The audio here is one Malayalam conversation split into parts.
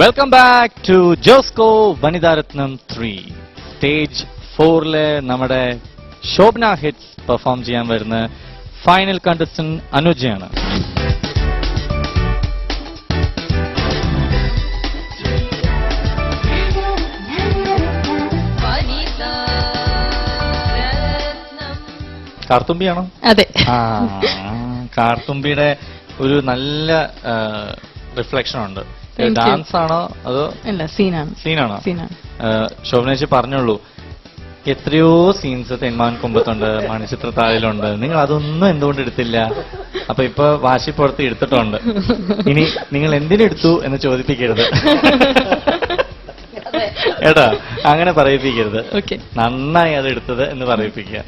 Welcome back to Josco Vanitharatnam 3. Stage 4 നമ്മുടെ ശോഭന ഹിറ്റ്സ് പെർഫോം ചെയ്യാൻ വരുന്ന ഫൈനൽ കണ്ടസ്റ്റന്റ് അനുജയാണ്. കാർത്തുമ്പിയാണോ? അതെ. കാർത്തുമ്പിയുടെ ഒരു നല്ല റിഫ്ലക്ഷൻ ഉണ്ട്. ഡാൻസ് ആണോ അതോ സീനാണോ? ശോഭനേച്ചി പറഞ്ഞോളൂ, എത്രയോ സീൻസ് തെന്മാൻ കുമ്പത്തുണ്ട്, മണിച്ചിത്രത്താഴിലുണ്ട്. നിങ്ങൾ അതൊന്നും എന്തുകൊണ്ട് എടുത്തില്ല? അപ്പൊ ഇപ്പൊ വാശിപ്പുറത്ത് എടുത്തിട്ടുണ്ട്. ഇനി നിങ്ങൾ എന്തിനെടുത്തു എന്ന് ചോദിപ്പിക്കരുത് ഏട്ടാ, അങ്ങനെ പറയിപ്പിക്കരുത്. നന്നായി അത് എടുത്തത് എന്ന് പറയിപ്പിക്കുക.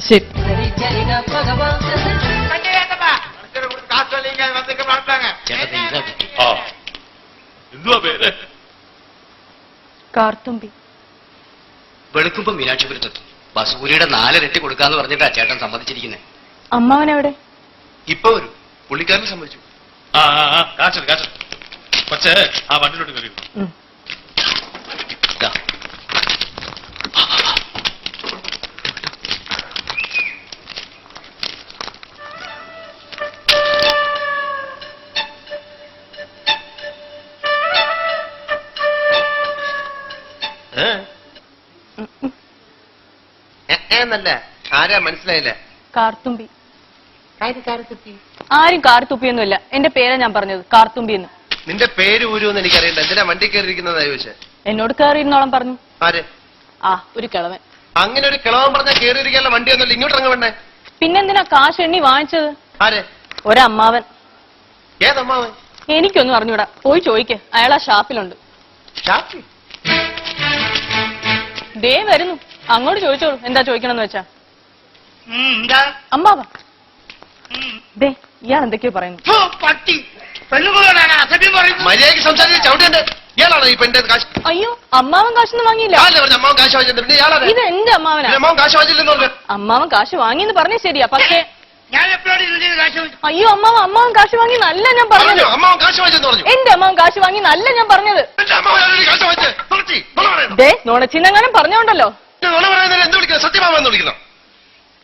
കാർത്തുമ്പി. വെളുക്കുമ്പോ മീനാക്ഷിപുരത്തെത്തും. ബസൂരിയുടെ 4 ഇരട്ടി കൊടുക്കാന്ന് പറഞ്ഞിട്ടാ ചേട്ടൻ സമ്മതിച്ചിരിക്കുന്നത്. അമ്മാവൻ എവിടെ? ഇപ്പൊ വരും. പുള്ളിക്കാരനെ സമ്മതിച്ചു. പക്ഷേ ആ വണ്ടിയിലോട്ട് കയറി. എന്നല്ല, ആരാ മനസ്സിലായില്ല? കാർത്തുമ്പി. ആരും കാർത്തുപ്പിയൊന്നുമില്ല. എന്റെ പേരാ ഞാൻ പറഞ്ഞത്, കാർത്തുമ്പി എന്ന്. നിന്റെ പേര് ഊരുവെന്ന് എനിക്കറിയണ്ട. എന്തിനാ വണ്ടി കയറിയിരിക്കുന്നതാ ചോദിച്ചേ? എന്നോട് കയറിയിരുന്നോളം പറഞ്ഞു. ആര്? ഒരു കിളവൻ. അങ്ങനെ ഒരു കിളവൻ പറഞ്ഞാൽ കയറിയിരിക്കാനുള്ള വണ്ടി ഒന്നുമില്ല. ഇങ്ങോട്ട് ഇറങ്ങ വേണ്ടേ? പിന്നെന്തിനാ കാശ് എണ്ണി വാങ്ങിച്ചത്? ആര്? ഒരമ്മാവൻ. ഏതമ്മാവൻ? എനിക്കൊന്നും അറിഞ്ഞൂടാ. പോയി ചോദിക്ക്, അയാൾ ആ ഷാപ്പിലുണ്ട്. ഷാപ്പിൽ? ദേ വരുന്നു, അങ്ങോട്ട് ചോദിച്ചോളൂ എന്താ ചോദിക്കണമെന്ന് വെച്ചാ. അമ്മാവ, ദേ ഇയാൾ എന്തൊക്കെയോ പറയുന്നു. മര്യാദയ്ക്ക് സംസാരിച്ച ചവിട്ടേണ്ടത് ഇയാളാണോ? ഈ പെണ്ണിന്റെ കാശ്? അയ്യോ, അമ്മാവൻ കാശൊന്നും വാങ്ങിയില്ല. അമ്മാവൻ കാശ് വാങ്ങിച്ചിട്ടുണ്ട്. ഇത് എന്റെ അമ്മാവനാ. അമ്മാവൻ കാശ് വാങ്ങിച്ചില്ലെന്ന് പറഞ്ഞു. അമ്മാവൻ കാശ് വാങ്ങിയെന്ന് പറഞ്ഞേ ശരിയാ, പക്ഷേ അയ്യോ അമ്മാവൻ കാശ് വാങ്ങി നല്ല ഞാൻ പറഞ്ഞത്. അമ്മാവൻ കാശ് വാങ്ങിച്ചെന്ന് പറഞ്ഞു. എന്റെ അമ്മാവൻ കാശ് വാങ്ങി നല്ല ഞാൻ പറഞ്ഞത്. ദേ നുണച്ചിന്നങ്ങാനും പറഞ്ഞോണ്ടല്ലോ. എന്ത് വിളിക്കണം? സത്യമാമെന്ന് വിളിക്കണം.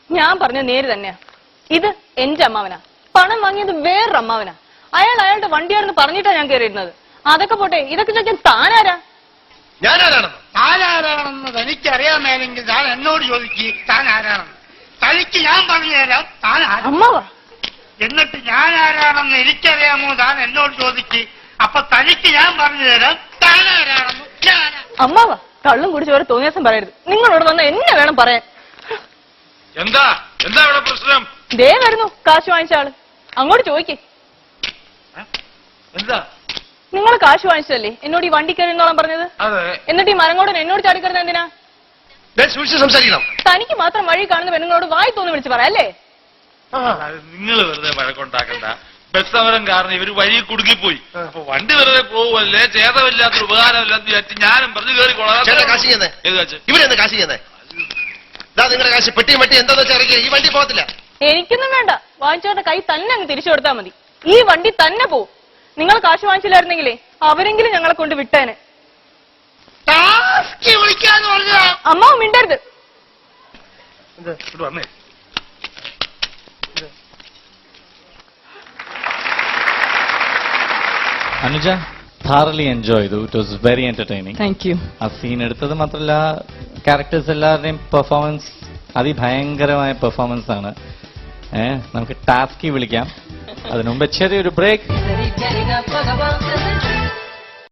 ഞാൻ പറഞ്ഞ നേര് തന്നെയാ. ഇത് എന്റെ അമ്മാവനാ. പണം വാങ്ങിയത് വേറൊരു അമ്മാവനാ. അയാളുടെ വണ്ടിയാണെന്ന് പറഞ്ഞിട്ടാ ഞാൻ കയറിയിരുന്നത്. അതൊക്കെ പോട്ടെ, ഇതൊക്കെ ചോദിക്കാൻ താനാരാ? താനാരാണെന്ന് തനിക്കറിയാമേലെങ്കിൽ താൻ എന്നോട് ചോദിക്ക് താൻ ആരാണെന്ന്. തനിക്ക് ഞാൻ പറഞ്ഞു തരാം താൻ അമ്മാവ. എന്നിട്ട് ഞാൻ ആരാണെന്ന് എനിക്കറിയാമോ താൻ എന്നോട് ചോദിക്ക്. അപ്പൊ തനിക്ക് ഞാൻ പറഞ്ഞു തരാം താൻ ആരാണെന്ന്. അമ്മാവ, കള്ളും കുടിച്ച് ഓരോ തോന്നിയാസം പറയരുത്. നിങ്ങളോട് വന്ന എന്നെ വേണം പറയാൻ. എന്താ ഇവിടെ പ്രശ്നം? ദേ വരുന്നു കാശ് വാങ്ങിച്ച ആള്. അങ്ങോട്ട് ചോദിക്കേ. എന്താ? നിങ്ങൾ കാശ് വാങ്ങിച്ചതല്ലേ എന്നോട് ഈ വണ്ടി കയറിന്നോളാൻ പറഞ്ഞത്? എന്നിട്ട് ഈ മരങ്ങോടൻ എന്നോട് ചാടിക്കരുത് എന്തിനാ? തനിക്ക് മാത്രം വഴി കാണുന്ന പെണ്ണുങ്ങളോട് വായി തോന്നി വിളിച്ച് പറയാല്ലേ? നിങ്ങൾ വെറുതെ വഴക്കുണ്ടാക്കണ്ട. ബസ് സമരം കാരണം ഇവര് വഴി കുടുങ്ങിപ്പോയി. അപ്പൊ വണ്ടി വെറുതെ പോവല്ലേ, ചേതമില്ലാത്തൊരു ഉപകാരമില്ലാന്ന് വിചാരിച്ച് ഞാനും പറഞ്ഞു കയറിക്കോളാം. നിങ്ങളുടെ കാശ് പെട്ടിയും പെട്ടി എന്താ വെച്ചാൽ ഈ വണ്ടി പോകത്തില്ല. എനിക്കൊന്നും വേണ്ട. വാങ്ങിച്ചവരുടെ കൈ തന്നെ അങ്ങ് തിരിച്ചു കൊടുത്താൽ മതി. ഈ വണ്ടി തന്നെ പോവും. നിങ്ങൾ കാശ് വാങ്ങിച്ചില്ലായിരുന്നെങ്കിലേ അവരെങ്കിലും ഞങ്ങളെ കൊണ്ട് വിട്ടേനെ. അമ്മാവ് മിണ്ടരുത്. വന്നേ. അനുജ thoroughly enjoy ചെയ്തു. It was very entertaining. Thank you. ആ സീൻ എടുത്തത് മാത്രമല്ല, ക്യാരക്ടേഴ്സ് എല്ലാവരുടെയും പെർഫോമൻസ് അതിഭയങ്കരമായ പെർഫോമൻസ് ആണ്. നമുക്ക് ടാസ്കി വിളിക്കാം. അതിനുമുമ്പ് ചെറിയൊരു ബ്രേക്ക്.